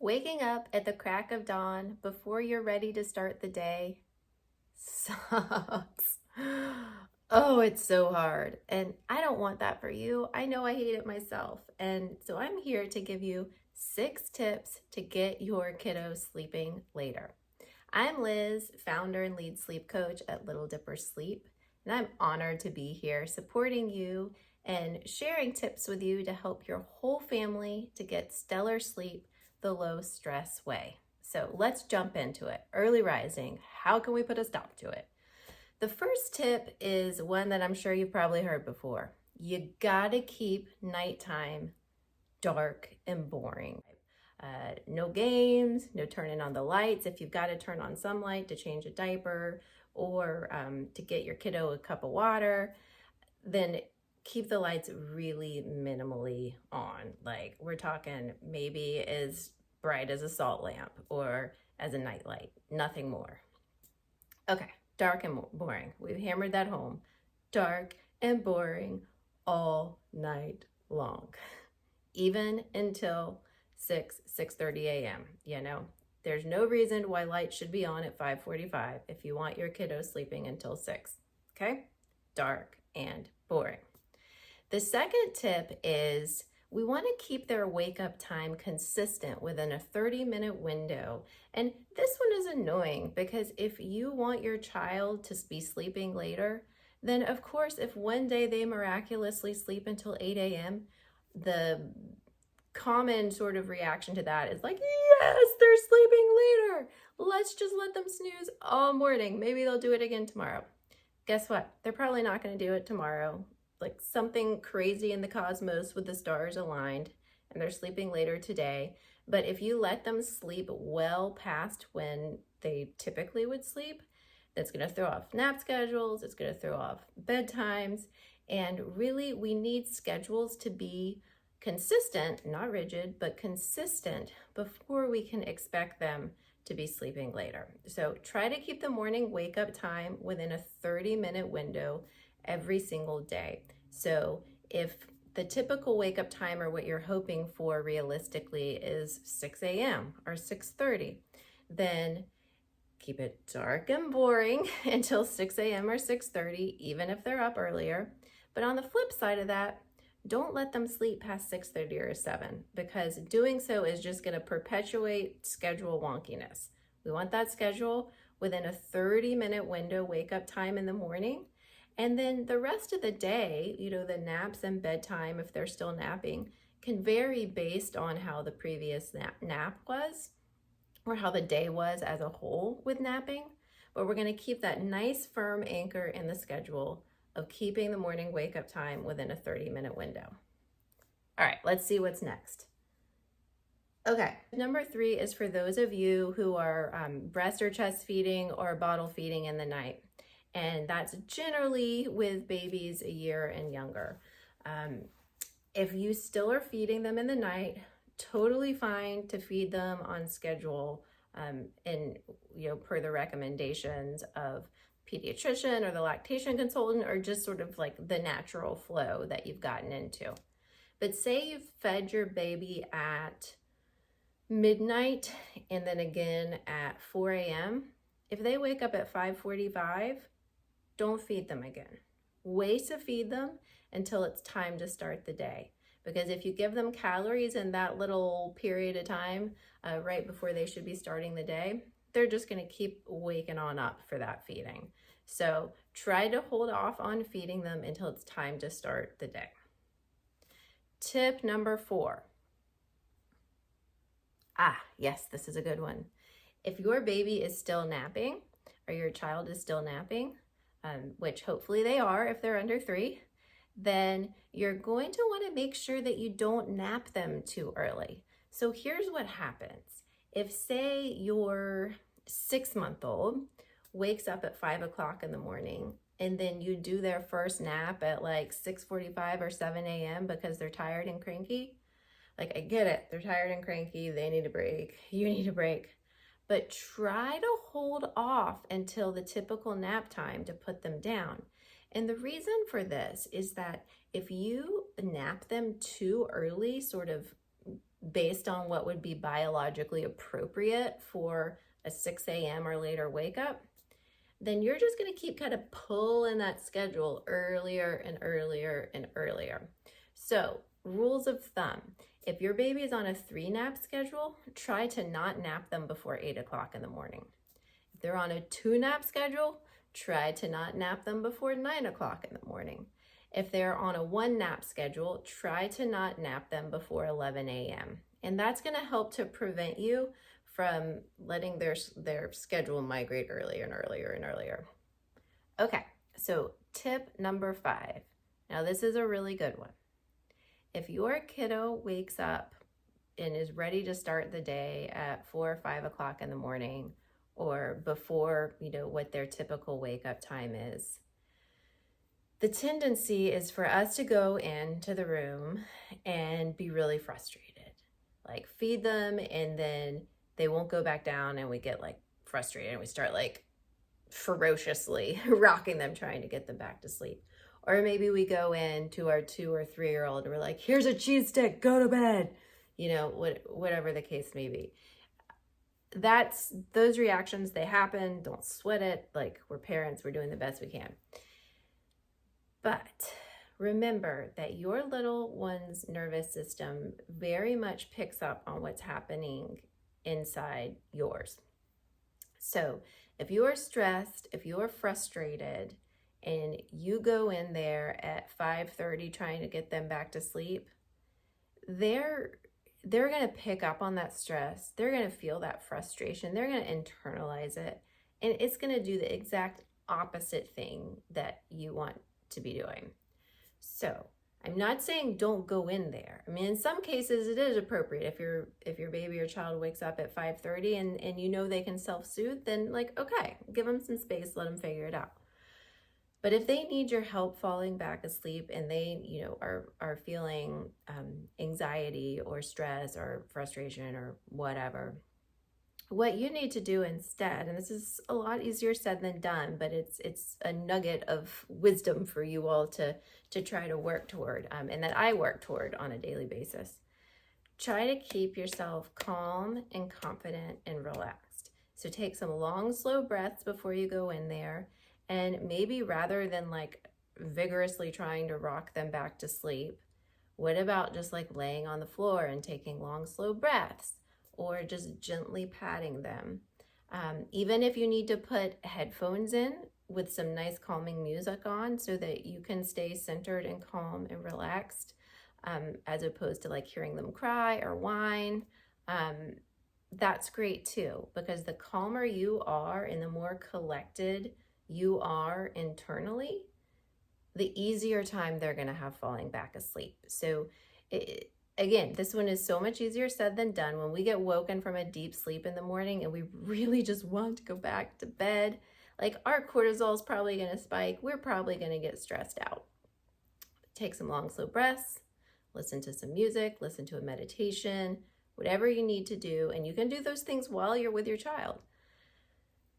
Waking up at the crack of dawn before you're ready to start the day sucks. Oh, it's so hard. And I don't want that for you. I know I hate it myself. And so I'm here to give you 6 tips to get your kiddo sleeping later. I'm Liz, founder and lead sleep coach at Little Dipper Sleep, and I'm honored to be here supporting you and sharing tips with you to help your whole family to get stellar sleep the low stress way. So let's jump into it. Early rising, how can we put a stop to it? The first tip is one that I'm sure you've probably heard before. You gotta keep nighttime dark and boring. No games, no turning on the lights. If you've got to turn on some light to change a diaper or to get your kiddo a cup of water, then keep the lights really minimally on. Like we're talking maybe as bright as a salt lamp or as a night light, nothing more. Okay, dark and boring. We've hammered that home. Dark and boring all night long, even until 6:30 a.m. There's no reason why lights should be on at 5:45 if you want your kiddo sleeping until 6. Okay? Dark and boring. The second tip is we want to keep their wake up time consistent within a 30-minute window. And this one is annoying because if you want your child to be sleeping later, then of course, if one day they miraculously sleep until 8 a.m., the common sort of reaction to that is like, yes, they're sleeping later. Let's just let them snooze all morning. Maybe they'll do it again tomorrow. Guess what? They're probably not going to do it tomorrow. Like something crazy in the cosmos with the stars aligned and they're sleeping later today. But if you let them sleep well past when they typically would sleep, that's going to throw off nap schedules. It's going to throw off bedtimes. And really, we need schedules to be consistent, not rigid, but consistent before we can expect them to be sleeping later. So try to keep the morning wake up time within a 30-minute window every single day. So if the typical wake up time or what you're hoping for realistically is 6 a.m. or 6:30, then keep it dark and boring until 6 a.m. or 6:30, even if they're up earlier. But on the flip side of that, don't let them sleep past 6:30 or 7 because doing so is just going to perpetuate schedule wonkiness. We want that schedule within a 30-minute window wake up time in the morning. And then the rest of the day, the naps and bedtime, if they're still napping, can vary based on how the previous nap was or how the day was as a whole with napping. But we're going to keep that nice firm anchor in the schedule of keeping the morning wake up time within a 30-minute window. All right, let's see what's next. Okay, number 3 is for those of you who are breast or chest feeding or bottle feeding in the night. And that's generally with babies a year and younger. If you still are feeding them in the night, totally fine to feed them on schedule and per the recommendations of pediatrician or the lactation consultant or just sort of like the natural flow that you've gotten into. But say you've fed your baby at midnight and then again at 4 a.m. If they wake up at 5:45, don't feed them again. Wait to feed them until it's time to start the day. Because if you give them calories in that little period of time right before they should be starting the day, they're just going to keep waking on up for that feeding. So try to hold off on feeding them until it's time to start the day. Tip number 4. Yes, this is a good one. If your baby is still napping or your child is still napping, which hopefully they are if they're under 3, then you're going to want to make sure that you don't nap them too early. So here's what happens. If, say, your 6-month-old wakes up at 5 o'clock in the morning and then you do their first nap at like 6:45 or 7 a.m. because they're tired and cranky, like I get it, they're tired and cranky, they need a break, you need a break. But try to hold off until the typical nap time to put them down. And the reason for this is that if you nap them too early, sort of based on what would be biologically appropriate for a 6 a.m. or later wake up, then you're just going to keep kind of pulling that schedule earlier and earlier and earlier. So, rules of thumb: if your baby is on a 3-nap schedule, try to not nap them before 8 o'clock in the morning. If they're on a 2-nap schedule, try to not nap them before 9 o'clock in the morning. If they're on a 1-nap schedule, try to not nap them before 11 a.m. And that's going to help to prevent you from letting their schedule migrate earlier and earlier and earlier. Okay, so tip number 5. Now this is a really good one. If your kiddo wakes up and is ready to start the day at 4 or 5 o'clock in the morning, or before, what their typical wake up time is, the tendency is for us to go into the room and be really frustrated. Like, feed them, and then they won't go back down, and we get like frustrated and we start like ferociously rocking them, trying to get them back to sleep. Or maybe we go in to our 2 or 3-year-old and we're like, here's a cheese stick, go to bed. Whatever the case may be. Those reactions, they happen. Don't sweat it. Like, we're parents, we're doing the best we can. But remember that your little one's nervous system very much picks up on what's happening inside yours. So if you are stressed, if you are frustrated, and you go in there at 5:30 trying to get them back to sleep, they're going to pick up on that stress. They're going to feel that frustration. They're going to internalize it. And it's going to do the exact opposite thing that you want to be doing. So I'm not saying don't go in there. I mean, in some cases it is appropriate. If your baby or child wakes up at 5:30 and they can self-soothe, then okay, give them some space, let them figure it out. But if they need your help falling back asleep, and they, are feeling anxiety or stress or frustration or whatever, what you need to do instead, and this is a lot easier said than done, but it's a nugget of wisdom for you all to try to work toward, and that I work toward on a daily basis. Try to keep yourself calm and confident and relaxed. So take some long, slow breaths before you go in there. And maybe rather than vigorously trying to rock them back to sleep, what about just laying on the floor and taking long, slow breaths, or just gently patting them? Even if you need to put headphones in with some nice calming music on so that you can stay centered and calm and relaxed, as opposed to hearing them cry or whine, that's great too, because the calmer you are and the more collected you are internally, the easier time they're going to have falling back asleep. So again, this one is so much easier said than done. When we get woken from a deep sleep in the morning and we really just want to go back to bed, our cortisol is probably going to spike. We're probably going to get stressed out. Take some long, slow breaths, listen to some music, listen to a meditation, whatever you need to do. And you can do those things while you're with your child.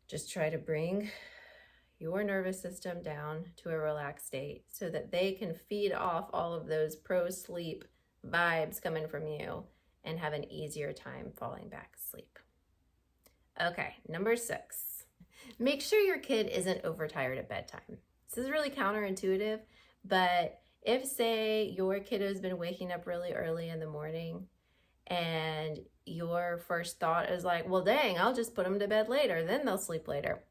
Just try to bring your nervous system down to a relaxed state so that they can feed off all of those pro-sleep vibes coming from you and have an easier time falling back asleep. Okay, number 6. Make sure your kid isn't overtired at bedtime. This is really counterintuitive, but if, say, your kiddo's been waking up really early in the morning and your first thought is well, dang, I'll just put them to bed later, then they'll sleep later.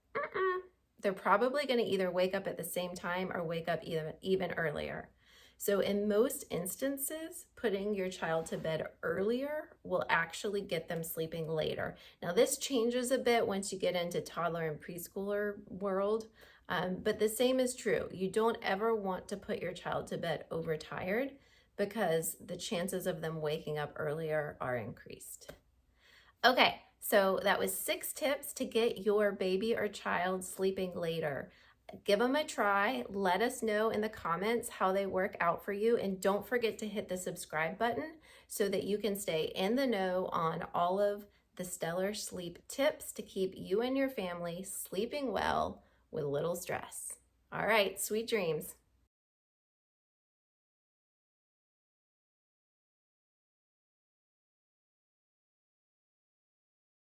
They're probably going to either wake up at the same time or wake up even earlier. So in most instances, putting your child to bed earlier will actually get them sleeping later. Now, this changes a bit once you get into toddler and preschooler world, but the same is true. You don't ever want to put your child to bed overtired, because the chances of them waking up earlier are increased. Okay, so that was 6 tips to get your baby or child sleeping later. Give them a try. Let us know in the comments how they work out for you. And don't forget to hit the subscribe button so that you can stay in the know on all of the stellar sleep tips to keep you and your family sleeping well with little stress. All right, sweet dreams.